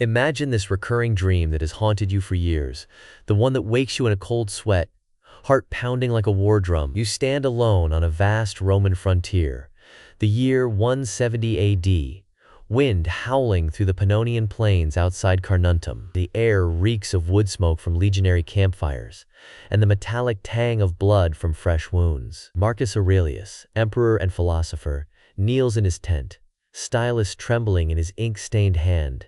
Imagine this recurring dream that has haunted you for years, the one that wakes you in a cold sweat, heart pounding like a war drum. You stand alone on a vast Roman frontier, the year 170 AD, wind howling through the Pannonian plains outside Carnuntum. The air reeks of wood smoke from legionary campfires, and the metallic tang of blood from fresh wounds. Marcus Aurelius, emperor and philosopher, kneels in his tent, stylus trembling in his ink-stained hand,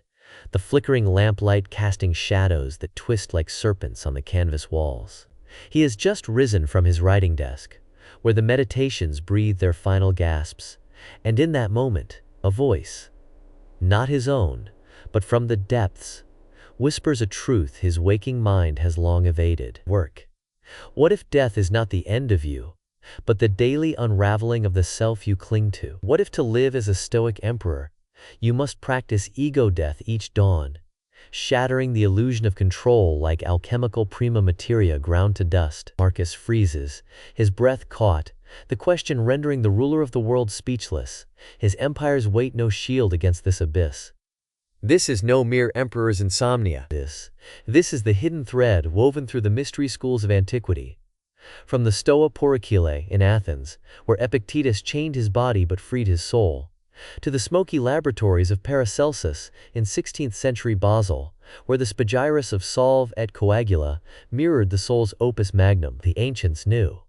the flickering lamplight casting shadows that twist like serpents on the canvas walls. He has just risen from his writing desk, where the meditations breathe their final gasps, and in that moment, a voice, not his own, but from the depths, whispers a truth his waking mind has long evaded. Work. What if death is not the end of you, but the daily unraveling of the self you cling to? What if to live as a Stoic emperor, you must practice ego death each dawn, shattering the illusion of control like alchemical prima materia ground to dust? Marcus freezes, his breath caught, the question rendering the ruler of the world speechless, his empire's weight no shield against this abyss. This is no mere emperor's insomnia. This is the hidden thread woven through the mystery schools of antiquity. From the Stoa Poricile in Athens, where Epictetus chained his body but freed his soul, to the smoky laboratories of Paracelsus in 16th century Basel, where the Spagyrus of Solve et Coagula mirrored the soul's opus magnum, the ancients knew.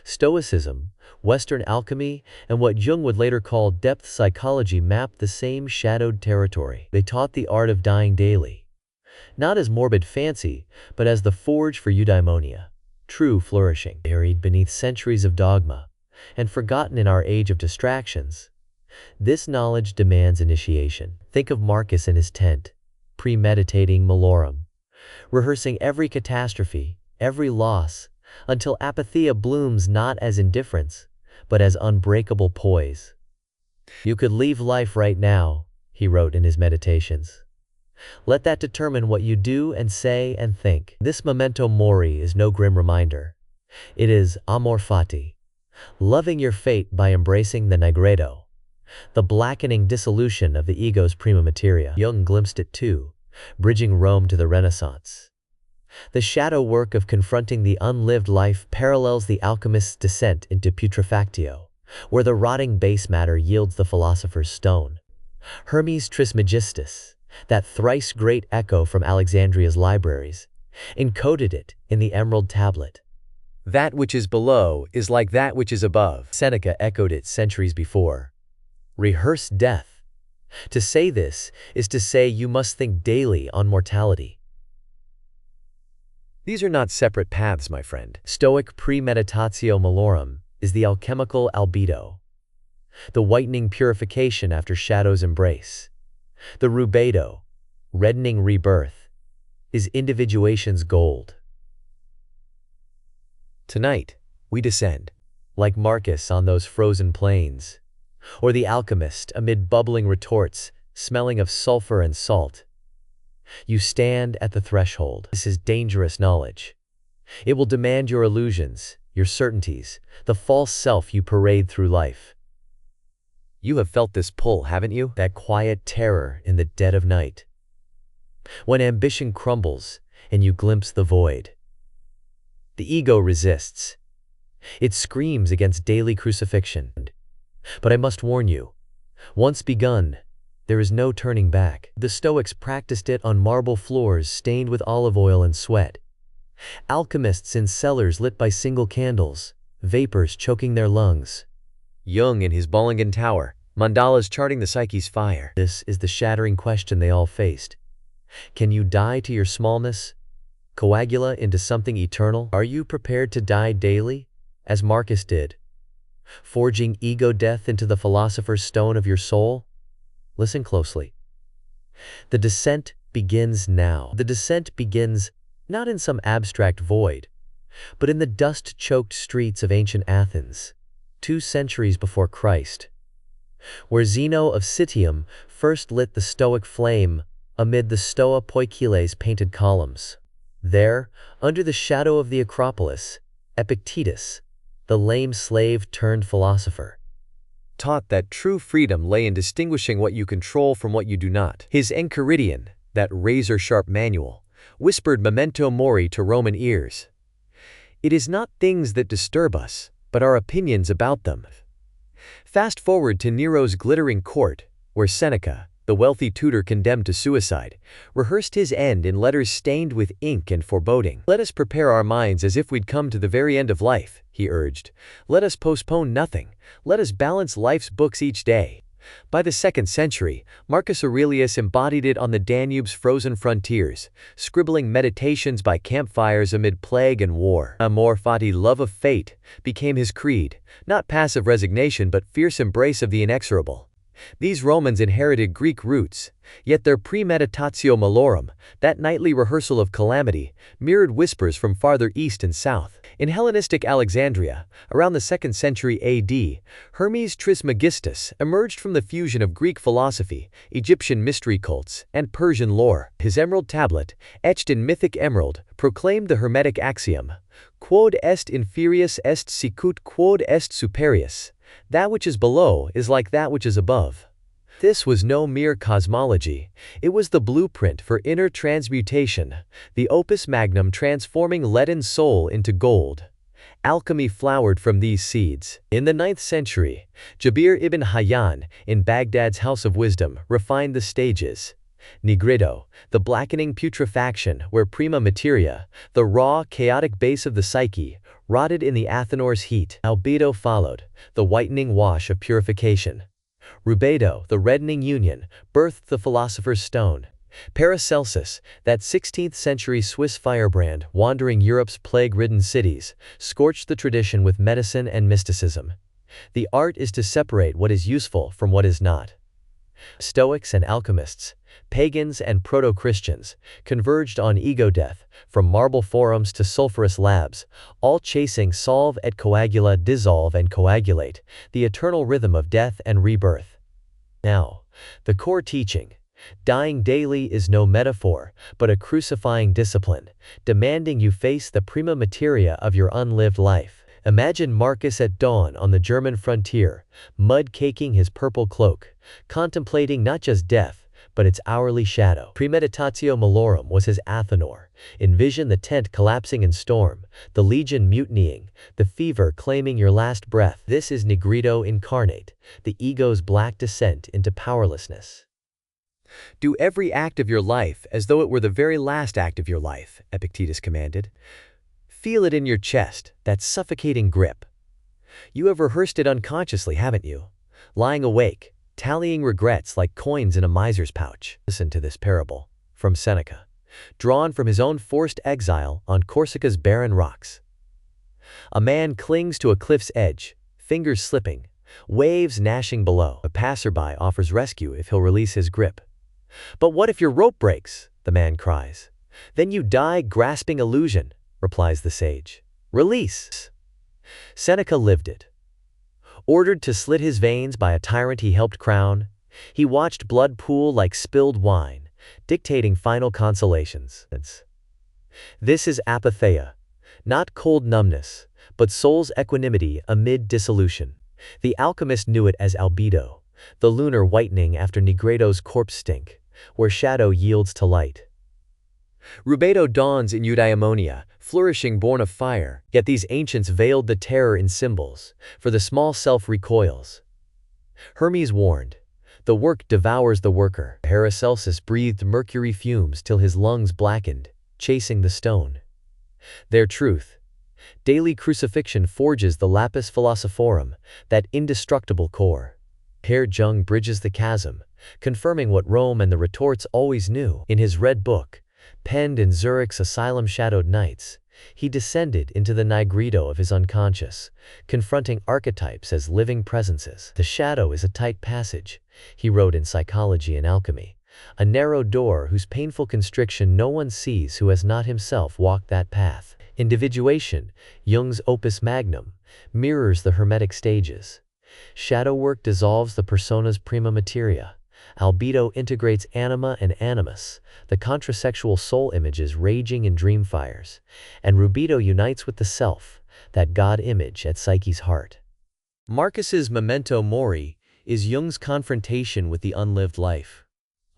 Stoicism, Western alchemy, and what Jung would later call depth psychology mapped the same shadowed territory. They taught the art of dying daily, not as morbid fancy, but as the forge for eudaimonia, true flourishing. Buried beneath centuries of dogma, and forgotten in our age of distractions, this knowledge demands initiation. Think of Marcus in his tent, premeditating malorum, rehearsing every catastrophe, every loss, until apatheia blooms not as indifference, but as unbreakable poise. You could leave life right now, he wrote in his meditations. Let that determine what you do and say and think. This memento mori is no grim reminder. It is amor fati, loving your fate by embracing the Nigredo, the blackening dissolution of the ego's prima materia. Jung glimpsed it too, bridging Rome to the Renaissance. The shadow work of confronting the unlived life parallels the alchemist's descent into putrefactio, where the rotting base matter yields the philosopher's stone. Hermes Trismegistus, that thrice great echo from Alexandria's libraries, encoded it in the emerald tablet. That which is below is like that which is above. Seneca echoed it centuries before. Rehearse death. To say this is to say you must think daily on mortality. These are not separate paths, my friend. Stoic premeditatio malorum is the alchemical albedo, the whitening purification after shadow's embrace. The Rubedo, reddening rebirth, is individuation's gold. Tonight, we descend, like Marcus on those frozen plains, or the alchemist amid bubbling retorts, smelling of sulfur and salt. You stand at the threshold. This is dangerous knowledge. It will demand your illusions, your certainties, the false self you parade through life. You have felt this pull, haven't you? That quiet terror in the dead of night. When ambition crumbles and you glimpse the void. The ego resists. It screams against daily crucifixion. But I must warn you, once begun, there is no turning back. The Stoics practiced it on marble floors stained with olive oil and sweat. Alchemists in cellars lit by single candles, vapors choking their lungs. Jung in his Bollingen Tower, mandalas charting the psyche's fire. This is the shattering question they all faced. Can you die to your smallness, coagula into something eternal? Are you prepared to die daily, as Marcus did, forging ego death into the philosopher's stone of your soul? Listen closely. The descent begins now. The descent begins not in some abstract void, but in the dust-choked streets of ancient Athens, 2 centuries before Christ, where Zeno of Citium first lit the Stoic flame amid the Stoa Poikile's painted columns. There, under the shadow of the Acropolis, Epictetus, the lame slave turned philosopher, taught that true freedom lay in distinguishing what you control from what you do not. His Enchiridion, that razor-sharp manual, whispered memento mori to Roman ears. It is not things that disturb us, but our opinions about them. Fast forward to Nero's glittering court, where Seneca, the wealthy tutor condemned to suicide, rehearsed his end in letters stained with ink and foreboding. "Let us prepare our minds as if we'd come to the very end of life," he urged. "Let us postpone nothing. Let us balance life's books each day." By the 2nd century, Marcus Aurelius embodied it on the Danube's frozen frontiers, scribbling meditations by campfires amid plague and war. Amor fati, love of fate, became his creed, not passive resignation but fierce embrace of the inexorable. These Romans inherited Greek roots, yet their premeditatio malorum, that nightly rehearsal of calamity, mirrored whispers from farther east and south. In Hellenistic Alexandria, around the 2nd century AD, Hermes Trismegistus emerged from the fusion of Greek philosophy, Egyptian mystery cults, and Persian lore. His emerald tablet, etched in mythic emerald, proclaimed the Hermetic axiom, quod est inferius est sicut quod est superius. That which is below is like that which is above. This was no mere cosmology. It was the blueprint for inner transmutation, the opus magnum transforming leaden soul into gold. Alchemy flowered from these seeds. In the 9th century, Jabir ibn Hayyan, in Baghdad's House of Wisdom, refined the stages. Nigredo, the blackening putrefaction where prima materia, the raw, chaotic base of the psyche, rotted in the Athanor's heat. Albedo followed, the whitening wash of purification. Rubedo, the reddening union, birthed the philosopher's stone. Paracelsus, that 16th century Swiss firebrand wandering Europe's plague-ridden cities, scorched the tradition with medicine and mysticism. The art is to separate what is useful from what is not. Stoics and alchemists, pagans and proto-Christians, converged on ego death, from marble forums to sulfurous labs, all chasing solve et coagula, dissolve and coagulate, the eternal rhythm of death and rebirth. Now, the core teaching, dying daily is no metaphor, but a crucifying discipline, demanding you face the prima materia of your unlived life. Imagine Marcus at dawn on the German frontier, mud-caking his purple cloak, contemplating not just death, but its hourly shadow. Premeditatio malorum was his Athanor. Envision the tent collapsing in storm, the legion mutinying, the fever claiming your last breath. This is Nigredo incarnate, the ego's black descent into powerlessness. Do every act of your life as though it were the very last act of your life, Epictetus commanded. Feel it in your chest, that suffocating grip. You have rehearsed it unconsciously, haven't you? Lying awake, tallying regrets like coins in a miser's pouch. Listen to this parable, from Seneca, drawn from his own forced exile on Corsica's barren rocks. A man clings to a cliff's edge, fingers slipping, waves gnashing below. A passerby offers rescue if he'll release his grip. "But what if your rope breaks?" the man cries. "Then you die grasping illusion," replies the sage. "Release." Seneca lived it. Ordered to slit his veins by a tyrant he helped crown, he watched blood pool like spilled wine, dictating final consolations. This is apatheia, not cold numbness, but soul's equanimity amid dissolution. The alchemist knew it as albedo, the lunar whitening after Nigredo's corpse stink, where shadow yields to light. Rubedo dawns in eudaimonia, flourishing born of fire, yet these ancients veiled the terror in symbols, for the small self recoils. Hermes warned, the work devours the worker. Paracelsus breathed mercury fumes till his lungs blackened, chasing the stone. Their truth, daily crucifixion forges the lapis philosophorum, that indestructible core. Herr Jung bridges the chasm, confirming what Rome and the retorts always knew. In his red book, penned in Zurich's asylum-shadowed nights, he descended into the Nigredo of his unconscious, confronting archetypes as living presences. The shadow is a tight passage, he wrote in Psychology and Alchemy, a narrow door whose painful constriction no one sees who has not himself walked that path. Individuation, Jung's opus magnum, mirrors the Hermetic stages. Shadow work dissolves the persona's prima materia. Albedo integrates anima and animus, the contrasexual soul images raging in dream fires, and Rubedo unites with the self, that God image at psyche's heart. Marcus's memento mori is Jung's confrontation with the unlived life.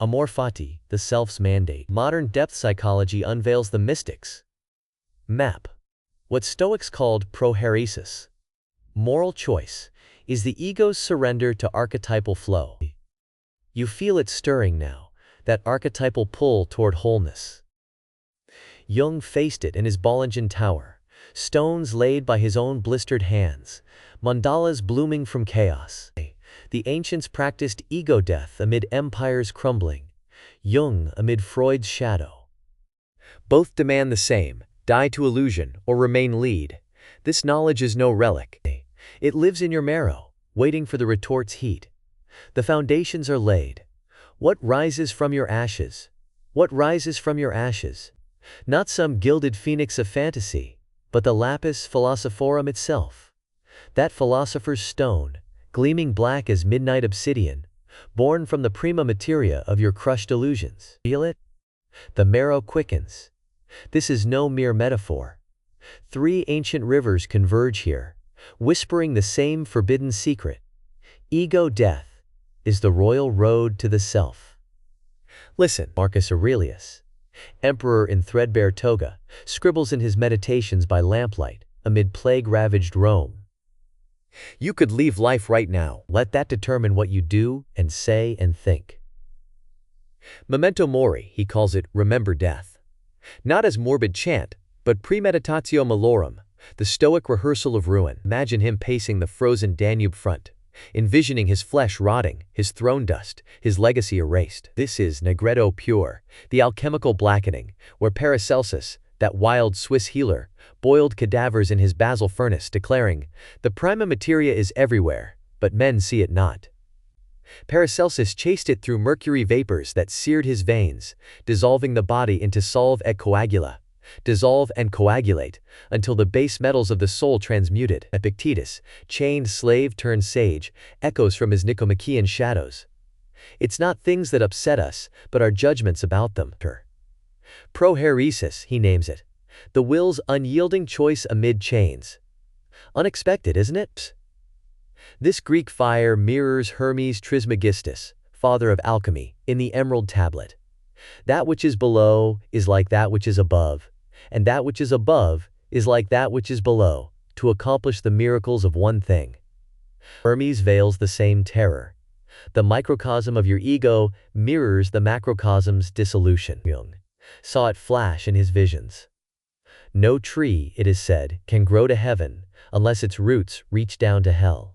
Amor fati, the self's mandate. Modern depth psychology unveils the mystics' map. What Stoics called proheresis, moral choice, is the ego's surrender to archetypal flow. You feel it stirring now, that archetypal pull toward wholeness. Jung faced it in his Bollingen Tower, stones laid by his own blistered hands, mandalas blooming from chaos. The ancients practiced ego death amid empires crumbling, Jung amid Freud's shadow. Both demand the same: die to illusion or remain lead. This knowledge is no relic. It lives in your marrow, waiting for the retort's heat. The foundations are laid. What rises from your ashes? What rises from your ashes? Not some gilded phoenix of fantasy, but the lapis philosophorum itself. That philosopher's stone, gleaming black as midnight obsidian, born from the prima materia of your crushed illusions. Feel it? The marrow quickens. This is no mere metaphor. 3 ancient rivers converge here, whispering the same forbidden secret. Ego death is the royal road to the self. Listen, Marcus Aurelius, emperor in threadbare toga, scribbles in his meditations by lamplight, amid plague-ravaged Rome. You could leave life right now. Let that determine what you do and say and think. Memento mori, he calls it remember death. Not as morbid chant, but premeditatio malorum, the Stoic rehearsal of ruin. Imagine him pacing the frozen Danube front, envisioning his flesh rotting, his throne dust, his legacy erased. This is Nigredo pure, the alchemical blackening, where Paracelsus, that wild Swiss healer, boiled cadavers in his basil furnace, declaring, "The prima materia is everywhere, but men see it not." Paracelsus chased it through mercury vapors that seared his veins, dissolving the body into solve et coagula, dissolve and coagulate, until the base metals of the soul transmuted. Epictetus, chained slave turned sage, echoes from his Nicomachean shadows. It's not things that upset us, but our judgments about them. Proheresis, he names it, the will's unyielding choice amid chains. Unexpected, isn't it? This Greek fire mirrors Hermes Trismegistus, father of alchemy, in the Emerald Tablet. That which is below is like that which is above, and that which is above is like that which is below, to accomplish the miracles of one thing. Hermes veils the same terror. The microcosm of your ego mirrors the macrocosm's dissolution. Jung saw it flash in his visions. No tree, it is said, can grow to heaven unless its roots reach down to hell.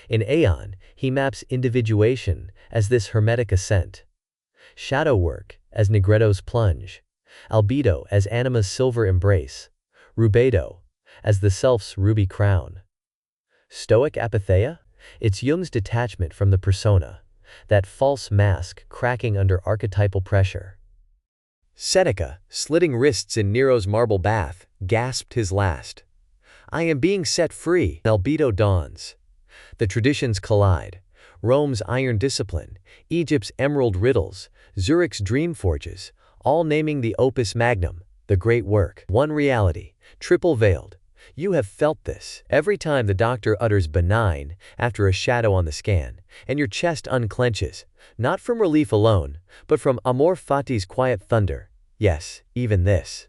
In Aeon, he maps individuation as this hermetic ascent, shadow work as Nigredo's plunge, albedo as anima's silver embrace, Rubedo as the self's ruby crown. Stoic apatheia? It's Jung's detachment from the persona, that false mask cracking under archetypal pressure. Seneca, slitting wrists in Nero's marble bath, gasped his last. I am being set free. Albedo dawns. The traditions collide. Rome's iron discipline, Egypt's emerald riddles, Zurich's dream forges, all naming the opus magnum, the great work. One reality, triple-veiled. You have felt this every time the doctor utters benign after a shadow on the scan, and your chest unclenches, not from relief alone, but from amor fati's quiet thunder. Yes, even this.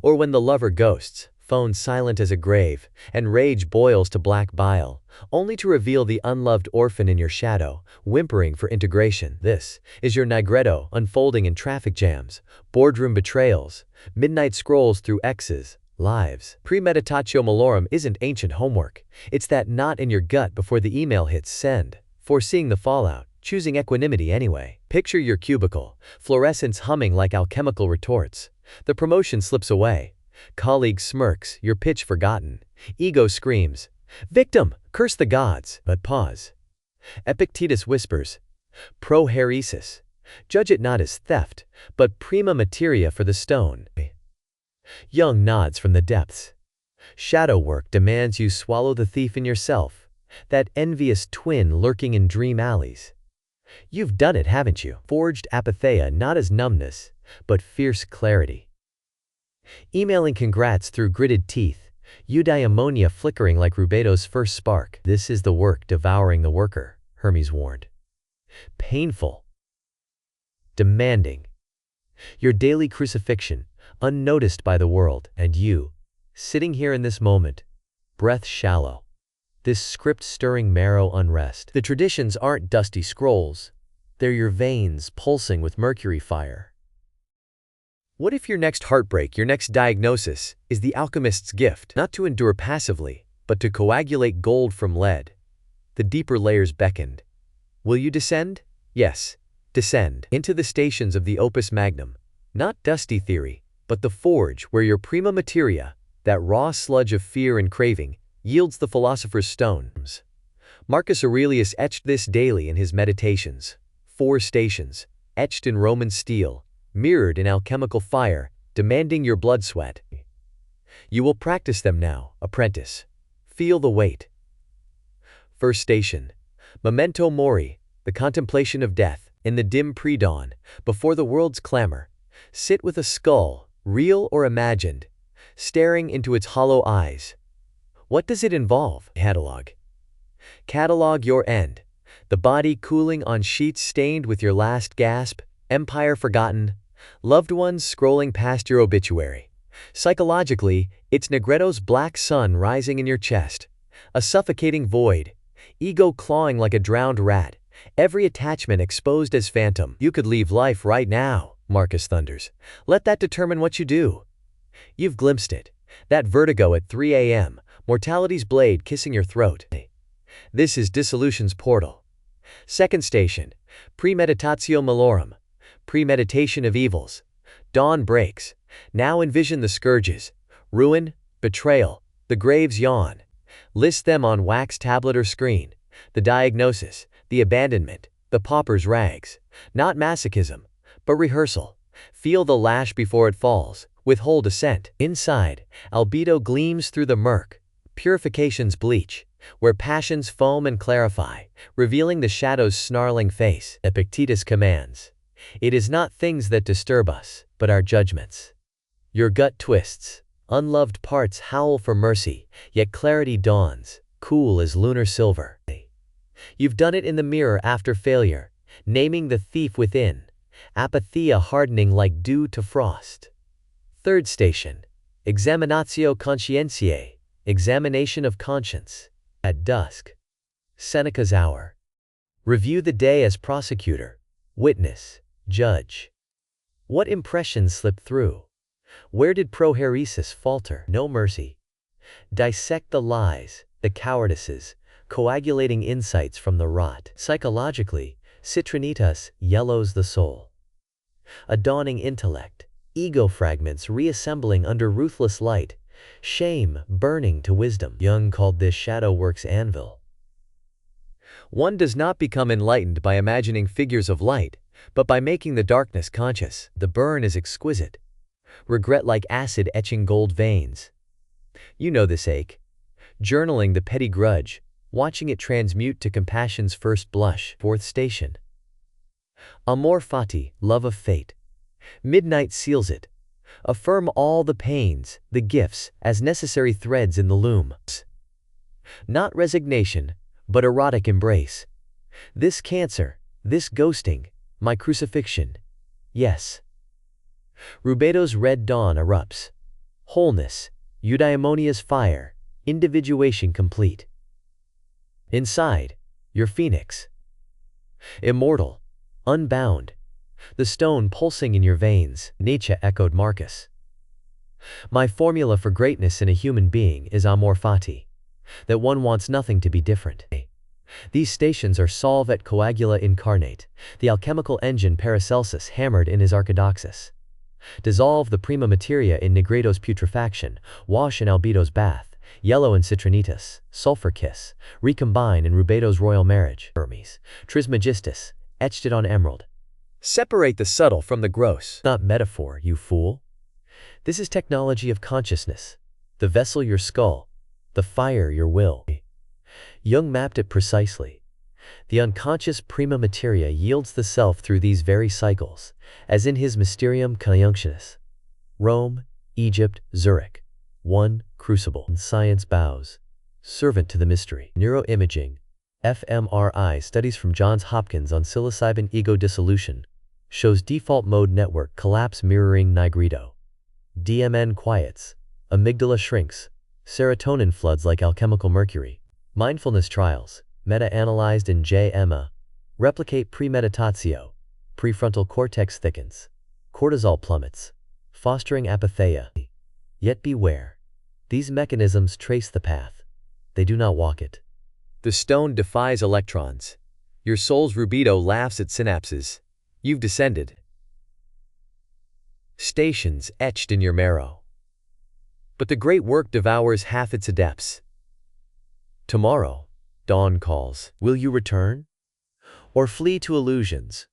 Or when the lover ghosts, phone silent as a grave, and rage boils to black bile, only to reveal the unloved orphan in your shadow, whimpering for integration. This is your Nigredo unfolding in traffic jams, boardroom betrayals, midnight scrolls through X's, lives. Premeditatio malorum isn't ancient homework. It's that knot in your gut before the email hits send, foreseeing the fallout, choosing equanimity anyway. Picture your cubicle, fluorescence humming like alchemical retorts. The promotion slips away. Colleague smirks, your pitch forgotten. Ego screams, victim, curse the gods. But pause. Epictetus whispers, proheresis. Judge it not as theft, but prima materia for the stone. Jung nods from the depths. Shadow work demands you swallow the thief in yourself, that envious twin lurking in dream alleys. You've done it, haven't you? Forged apatheia not as numbness, but fierce clarity. Emailing congrats through gritted teeth, eudaimonia flickering like Rubedo's first spark. This is the work devouring the worker, Hermes warned. Painful. Demanding. Your daily crucifixion, unnoticed by the world, and you, sitting here in this moment, breath shallow. This script stirring marrow unrest. The traditions aren't dusty scrolls. They're your veins pulsing with mercury fire. What if your next heartbreak, your next diagnosis, is the alchemist's gift? Not to endure passively, but to coagulate gold from lead. The deeper layers beckoned. Will you descend? Yes, descend into the stations of the opus magnum. Not dusty theory, but the forge where your prima materia, that raw sludge of fear and craving, yields the philosopher's stones. Marcus Aurelius etched this daily in his meditations. 4 stations, etched in Roman steel, mirrored in alchemical fire, demanding your blood sweat. You will practice them now, apprentice. Feel the weight. First station, memento mori, the contemplation of death. In the dim pre-dawn, before the world's clamor, sit with a skull, real or imagined, staring into its hollow eyes. What does it involve? Catalog your end. The body cooling on sheets stained with your last gasp, empire forgotten, loved ones scrolling past your obituary. Psychologically, it's Nigredo's black sun rising in your chest. A suffocating void, ego clawing like a drowned rat, every attachment exposed as phantom. You could leave life right now, Marcus thunders. Let that determine what you do. You've glimpsed it. That vertigo at 3 a.m., mortality's blade kissing your throat. This is dissolution's portal. Second station, premeditatio malorum, premeditation of evils. Dawn breaks. Now envision the scourges, ruin, betrayal, the graves yawn. List them on wax tablet or screen. The diagnosis, the abandonment, the pauper's rags. Not masochism, but rehearsal. Feel the lash before it falls. Withhold assent. Inside, albedo gleams through the murk. Purification's bleach, where passions foam and clarify, revealing the shadow's snarling face. Epictetus commands. It is not things that disturb us, but our judgments. Your gut twists. Unloved parts howl for mercy, yet clarity dawns, cool as lunar silver. You've done it in the mirror after failure, naming the thief within, apatheia hardening like dew to frost. Third station, examinatio conscientiae, examination of conscience. At dusk, Seneca's hour. Review the day as prosecutor, witness, judge. What impressions slip through? Where did proheresis falter? No mercy. Dissect the lies, the cowardices, coagulating insights from the rot. Psychologically, citrinitas yellows the soul. A dawning intellect, ego fragments reassembling under ruthless light, shame burning to wisdom. Jung called this shadow work's anvil. One does not become enlightened by imagining figures of light, but by making the darkness conscious. The burn is exquisite. Regret like acid etching gold veins. You know this ache. Journaling the petty grudge, watching it transmute to compassion's first blush. Fourth station. Amor fati, love of fate. Midnight seals it. Affirm all the pains, the gifts, as necessary threads in the loom. Not resignation, but erotic embrace. This cancer, this ghosting, my crucifixion. Yes. Rubedo's red dawn erupts. Wholeness, eudaimonia's fire, individuation complete. Inside, your phoenix. Immortal, unbound, the stone pulsing in your veins, Nietzsche echoed Marcus. My formula for greatness in a human being is amor fati, that one wants nothing to be different. These stations are solve et coagula incarnate, the alchemical engine Paracelsus hammered in his Archidoxus. Dissolve the prima materia in Nigredo's putrefaction, wash in albedo's bath, yellow in citrinitas, sulfur kiss, recombine in Rubedo's royal marriage. Hermes, Trismegistus, etched it on emerald. Separate the subtle from the gross. Not metaphor, you fool. This is technology of consciousness. The vessel your skull, the fire your will. Jung mapped it precisely. The unconscious prima materia yields the self through these very cycles, as in his Mysterium Conjunctionis. Rome, Egypt, Zurich. 1 crucible. And science bows, servant to the mystery. Neuroimaging, fMRI studies from Johns Hopkins on psilocybin ego dissolution shows default mode network collapse mirroring Nigredo. DMN quiets, amygdala shrinks, serotonin floods like alchemical mercury. Mindfulness trials, meta-analyzed in JMA, replicate premeditatio, prefrontal cortex thickens, cortisol plummets, fostering apatheia. Yet beware, these mechanisms trace the path, they do not walk it. The stone defies electrons. Your soul's Rubedo laughs at synapses. You've descended. Stations etched in your marrow. But the great work devours half its adepts. Tomorrow, dawn calls. Will you return? Or flee to illusions?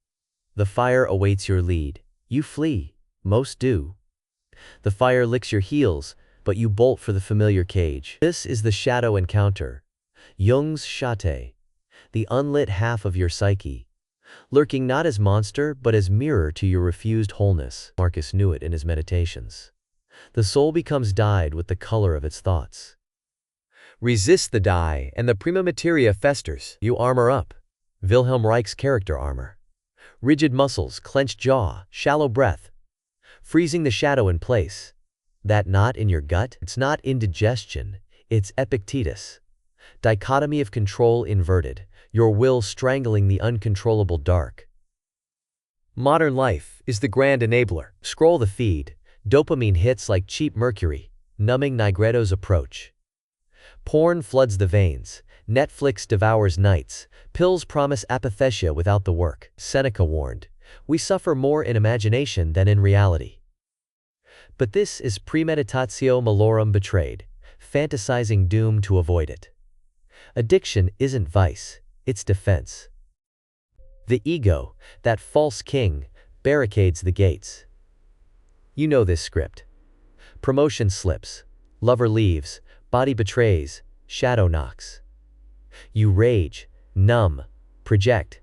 The fire awaits your lead. You flee. Most do. The fire licks your heels, but you bolt for the familiar cage. This is the shadow encounter. Jung's Schatte, the unlit half of your psyche, lurking not as monster but as mirror to your refused wholeness. Marcus knew it in his meditations. The soul becomes dyed with the color of its thoughts. Resist the dye, and the prima materia festers. You armor up. Wilhelm Reich's character armor. Rigid muscles, clenched jaw, shallow breath. Freezing the shadow in place. That knot in your gut? It's not indigestion, it's Epictetus. Dichotomy of control inverted, your will strangling the uncontrollable dark. Modern life is the grand enabler. Scroll the feed, dopamine hits like cheap mercury, numbing Nigredo's approach. Porn floods the veins, Netflix devours nights, pills promise apathesia without the work. Seneca warned, we suffer more in imagination than in reality. But this is premeditatio malorum betrayed, fantasizing doom to avoid it. Addiction isn't vice, it's defense. The ego, that false king, barricades the gates. You know this script. Promotion slips, lover leaves, body betrays, shadow knocks. You rage, numb, project.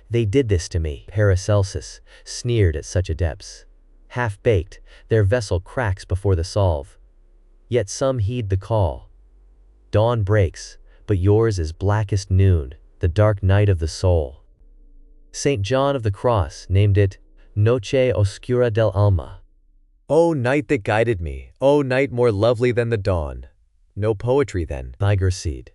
They did this to me. Paracelsus sneered at such adepts. Half-baked, their vessel cracks before the solve. Yet some heed the call. Dawn breaks, but yours is blackest noon, the dark night of the soul. St. John of the Cross named it Noche Oscura del Alma. O night that guided me, O night more lovely than the dawn. No poetry then. Niger seed.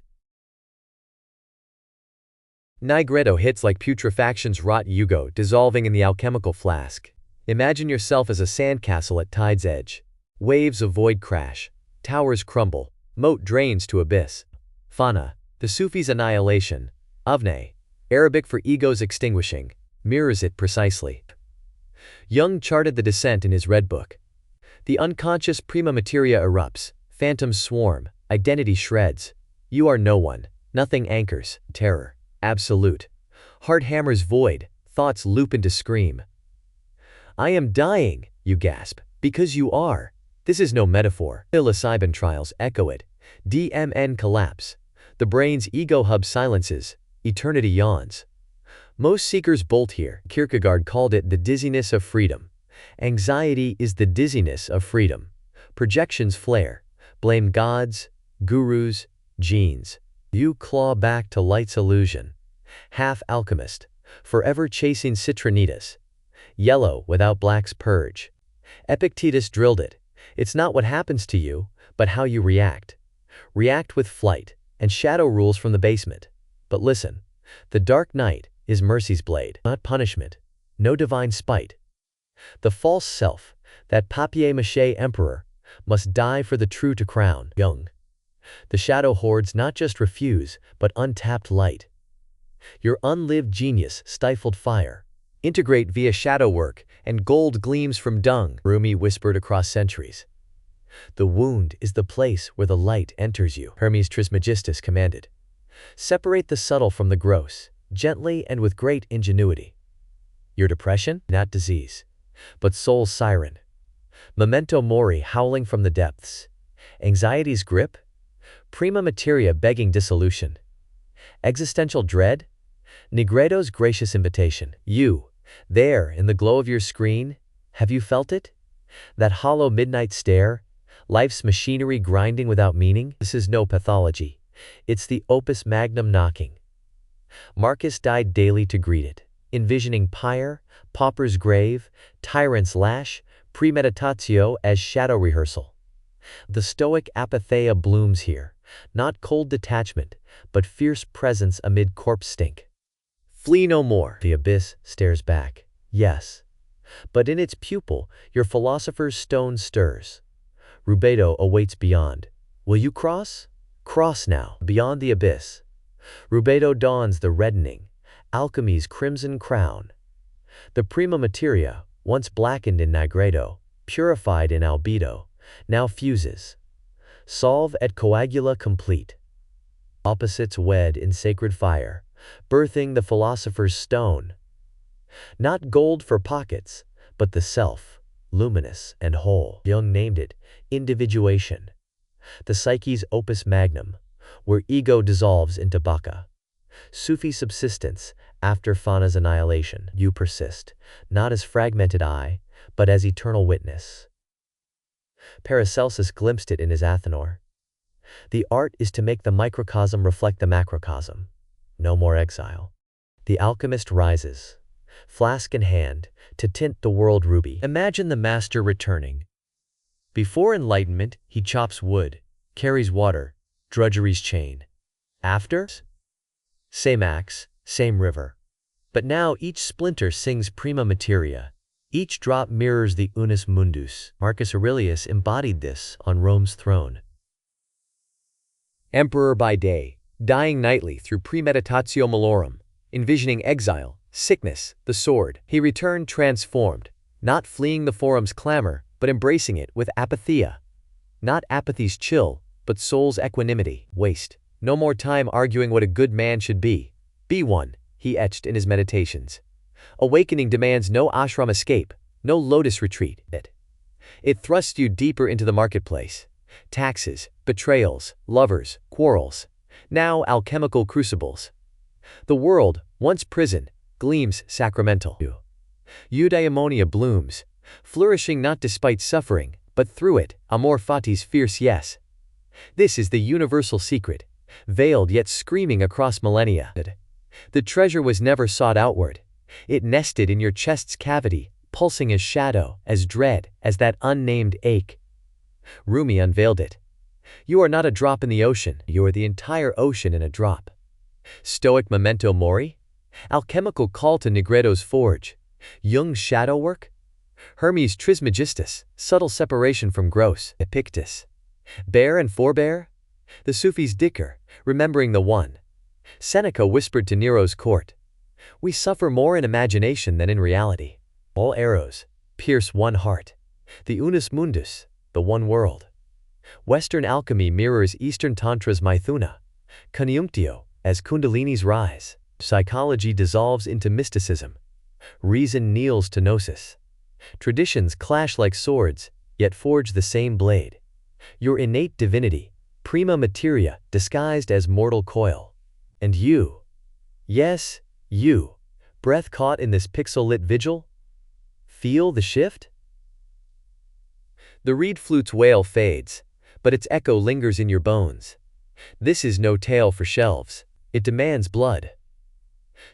Nigredo hits like putrefaction's rot yugo dissolving in the alchemical flask. Imagine yourself as a sandcastle at tide's edge. Waves of void crash. Towers crumble. Moat drains to abyss. Fana, the Sufi's annihilation. Avne, Arabic for ego's extinguishing, mirrors it precisely. Jung charted the descent in his Red Book. The unconscious prima materia erupts, phantoms swarm, identity shreds. You are no one, nothing anchors, terror, absolute. Heart hammers void, thoughts loop into scream. I am dying, you gasp, because you are. This is no metaphor. Psilocybin trials echo it. DMN collapse. The brain's ego hub silences. Eternity yawns. Most seekers bolt here. Kierkegaard called it the dizziness of freedom. Anxiety is the dizziness of freedom. Projections flare. Blame gods, gurus, genes. You claw back to light's illusion. Half alchemist, forever chasing citronitas. Yellow without black's purge. Epictetus drilled it. It's not what happens to you, but how you react. React with flight, and shadow rules from the basement. But listen, the dark night is mercy's blade, not punishment, no divine spite. The false self, that papier-mâché emperor, must die for the true to crown. Jung. The shadow hoards not just refuse, but untapped light. Your unlived genius, stifled fire. Integrate via shadow work, and gold gleams from dung. Rumi whispered across centuries. The wound is the place where the light enters you. Hermes Trismegistus commanded. Separate the subtle from the gross, gently and with great ingenuity. Your depression? Not disease, but soul's siren. Memento mori howling from the depths. Anxiety's grip? Prima materia begging dissolution. Existential dread? Nigredo's gracious invitation. You, there in the glow of your screen, have you felt it? That hollow midnight stare? Life's machinery grinding without meaning? This is no pathology. It's the opus magnum knocking. Marcus died daily to greet it, envisioning pyre, pauper's grave, tyrant's lash, premeditatio as shadow rehearsal. The Stoic apatheia blooms here, not cold detachment, but fierce presence amid corpse stink. Flee no more. The abyss stares back. Yes. But in its pupil, your philosopher's stone stirs. Rubedo awaits beyond. Will you cross? Cross now, beyond the abyss. Rubedo dons the reddening, alchemy's crimson crown. The prima materia, once blackened in Nigredo, purified in albedo, now fuses. Solve et coagula complete. Opposites wed in sacred fire, birthing the philosopher's stone. Not gold for pockets, but the self, luminous and whole. Jung named it individuation. The psyche's opus magnum, where ego dissolves into baka. Sufi subsistence, after fana's annihilation, you persist, not as fragmented I, but as eternal witness. Paracelsus glimpsed it in his Athenor. The art is to make the microcosm reflect the macrocosm. No more exile. The alchemist rises, flask in hand, to tint the world ruby. Imagine the master returning. Before enlightenment, he chops wood, carries water, drudgery's chain. After? Same axe, same river. But now each splinter sings prima materia. Each drop mirrors the unus mundus. Marcus Aurelius embodied this on Rome's throne. Emperor by day, dying nightly through premeditatio malorum, envisioning exile, sickness, the sword. He returned transformed, not fleeing the forum's clamor, but embracing it with apatheia. Not apathy's chill, but soul's equanimity. Waste. No more time arguing what a good man should be. Be one, he etched in his meditations. Awakening demands no ashram escape, no lotus retreat. It thrusts you deeper into the marketplace. Taxes, betrayals, lovers, quarrels. Now alchemical crucibles. The world, once prison, gleams sacramental. Eudaimonia blooms, flourishing not despite suffering, but through it, amor fati's fierce yes. This is the universal secret, veiled yet screaming across millennia. The treasure was never sought outward. It nested in your chest's cavity, pulsing as shadow, as dread, as that unnamed ache. Rumi unveiled it. You are not a drop in the ocean, you are the entire ocean in a drop. Stoic memento mori? Alchemical call to Nigredo's forge. Jung's shadow work? Hermes Trismegistus, subtle separation from gross. Epictus. Bear and forbear? The Sufi's dhikr, remembering the one. Seneca whispered to Nero's court. We suffer more in imagination than in reality. All arrows pierce one heart. The unus mundus, the one world. Western alchemy mirrors Eastern Tantra's Maithuna. Conjunctio, as kundalini's rise. Psychology dissolves into mysticism. Reason kneels to gnosis. Traditions clash like swords, yet forge the same blade. Your innate divinity, prima materia, disguised as mortal coil. And you. Yes, you. Breath caught in this pixel-lit vigil? Feel the shift? The reed flute's wail fades, but its echo lingers in your bones. This is no tale for shelves. It demands blood.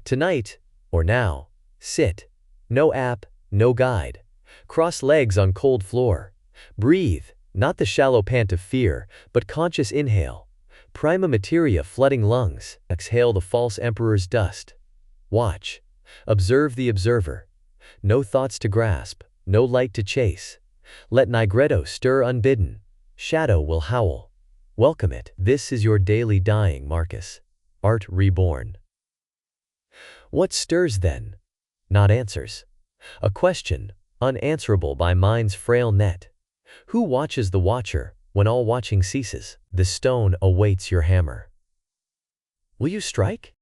Tonight, or now, sit. No app, no guide. Cross legs on cold floor. Breathe, not the shallow pant of fear, but conscious inhale. Prima materia flooding lungs. Exhale the false emperor's dust. Watch. Observe the observer. No thoughts to grasp, no light to chase. Let Nigredo stir unbidden. Shadow will howl. Welcome it. This is your daily dying, Marcus. Art reborn. What stirs then? Not answers. A question, unanswerable by mind's frail net. Who watches the watcher when all watching ceases? The stone awaits your hammer. Will you strike?